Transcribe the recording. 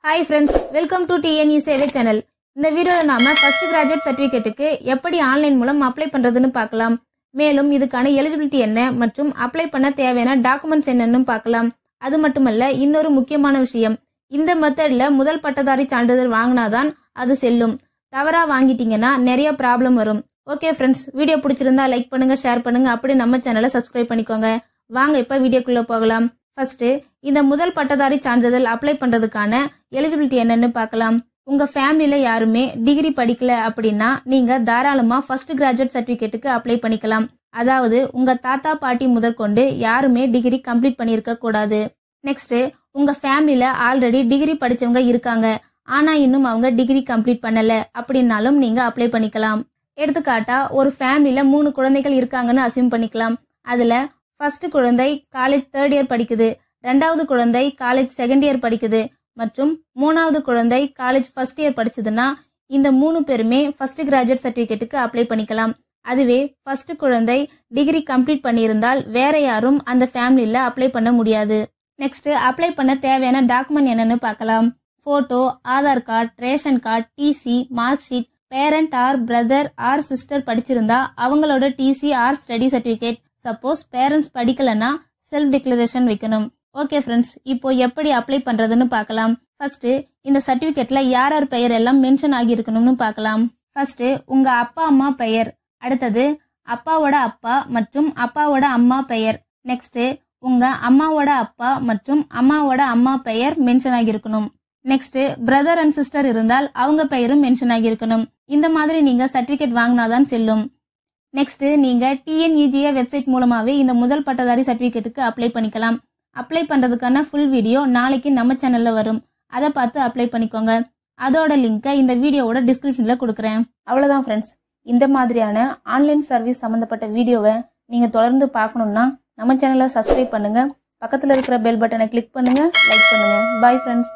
Hi friends, welcome to TNE சேவை channel. இந்த வீடியோல நாம ஃபர்ஸ்ட் கிராஜுவேட் சர்டிபிகேட்டுக்கு எப்படி ஆன்லைன் மூலம் அப்ளை பண்றதுன்னு பார்க்கலாம். மேலும் இதுக்கான எலிஜிபிலிட்டி என்ன மற்றும் அப்ளை பண்ண தேவையான டாக்குமெண்ட்ஸ் என்னன்னு பார்க்கலாம். அது மட்டுமல்ல, இன்னொரு முக்கியமான விஷயம், இந்த மெத்தட்ல முதல் பட்டதாரி சான்றிதழ் வாங்கினாதான் அது செல்லும். தவறா வாங்கிட்டீங்கன்னா நிறைய ப்ராப்ளம் வரும். ஓகே ஃப்ரெண்ட்ஸ், வீடியோ பிடிச்சிருந்தா லைக் பண்ணுங்க, ஷேர் பண்ணுங்க, அப்படி நம்ம சேனலை சப்ஸ்கிரைப் பண்ணிக்கோங்க. வாங்க இப்ப வீடியோக்குள்ள போகலாம். ஃபர்ஸ்ட் இந்த முதல் பட்டதாரி சான்றிதழ் அப்ளை பண்றதுக்கான எலிஜிபிலிட்டி என்னன்னு பார்க்கலாம். உங்க ஃபேமிலில யாருமே டிகிரி படிக்கல அப்படின்னா நீங்க தாராளமா ஃபர்ஸ்ட் கிராஜுவேட் சர்டிபிகேட்டுக்கு அப்ளை பண்ணிக்கலாம். அதாவது உங்க தாத்தா பாட்டி முதற்கொண்டு யாருமே டிகிரி கம்ப்ளீட் பண்ணியிருக்க கூடாது. நெக்ஸ்ட், உங்க ஃபேமிலில ஆல்ரெடி டிகிரி படிச்சவங்க இருக்காங்க, ஆனா இன்னும் அவங்க டிகிரி கம்ப்ளீட் பண்ணல அப்படின்னாலும் நீங்க அப்ளை பண்ணிக்கலாம். எடுத்துக்காட்டா, ஒரு ஃபேமிலில 3 குழந்தைகள் இருக்காங்கன்னு அசியூம் பண்ணிக்கலாம். அதுல ஃபர்ஸ்ட் குழந்தை காலேஜ் 3rd இயர் படிக்குது, 2வது குழந்தை காலேஜ் 2nd இயர் படிக்குது மற்றும் 3வது குழந்தை காலேஜ் 1st இயர் படிச்சதுன்னா இந்த 3 பேருமே ஃபர்ஸ்ட் கிராஜுவேட் சர்டிபிகேட்டுக்கு அப்ளை பண்ணிக்கலாம். அதுவே ஃபர்ஸ்ட் குழந்தை டிகிரி கம்ப்ளீட் பண்ணியிருந்தால் வேற யாரும் அந்த ஃபேமிலியில அப்ளை பண்ண முடியாது. நெக்ஸ்ட், அப்ளை பண்ண தேவையான டாக்குமெண்ட் என்னன்னு பார்க்கலாம். Photo, Aadhaar card, ration card, TC, mark sheet, parent or brother or sister படிச்சிருந்தா அவங்களோட TC or study certificate. Suppose parents படிக்கலன்னா செல்ஃப் டிக்ளரேஷன் வைக்கணும். ஓகே ஃப்ரெண்ட்ஸ், இப்போ எப்படி அப்ளை பண்றதுன்னு பார்க்கலாம். ஃபர்ஸ்ட், இந்த சர்டிபிகேட்ல யார் யார் பெயர் எல்லாம் மென்ஷன் ஆகியிருக்கணும்னு பார்க்கலாம். ஃபர்ஸ்ட், உங்க அப்பா அம்மா பெயர். அடுத்தது அப்பாவோட அப்பா மற்றும் அப்பாவோட அம்மா பெயர். நெக்ஸ்ட், உங்க அம்மாவோட அப்பா மற்றும் அம்மாவோட அம்மா பெயர் மென்ஷன் ஆகியிருக்கணும். நெக்ஸ்ட், பிரதர் அண்ட் சிஸ்டர் இருந்தால் அவங்க பெயரும் மென்ஷன் ஆகியிருக்கணும். இந்த மாதிரி நீங்க சர்டிபிகேட் வாங்கினாதான் செல்லும். நெக்ஸ்ட், நீங்க TNEGA வெப்சைட் மூலமாவே இந்த முதல் பட்டதாரி சர்டிபிகேட்டுக்கு அப்ளை பண்ணிக்கலாம். அப்ளை பண்றதுக்கான ஃபுல் வீடியோ நாளைக்கு நம்ம சேனல்ல வரும். அதை பார்த்து அப்ளை பண்ணிக்கோங்க. அதோட லிங்கை இந்த வீடியோவோட டிஸ்கிரிப்ஷன்ல கொடுக்குறேன். அவ்வளவுதான் ஃப்ரெண்ட்ஸ், இந்த மாதிரியான ஆன்லைன் சர்வீஸ் சம்பந்தப்பட்ட வீடியோவை நீங்க தொடர்ந்து பார்க்கணும்னா நம்ம சேனலை சப்ஸ்கிரைப் பண்ணுங்க, பக்கத்துல இருக்கிற பெல் பட்டனை கிளிக் பண்ணுங்க, லைக் பண்ணுங்க. Bye friends.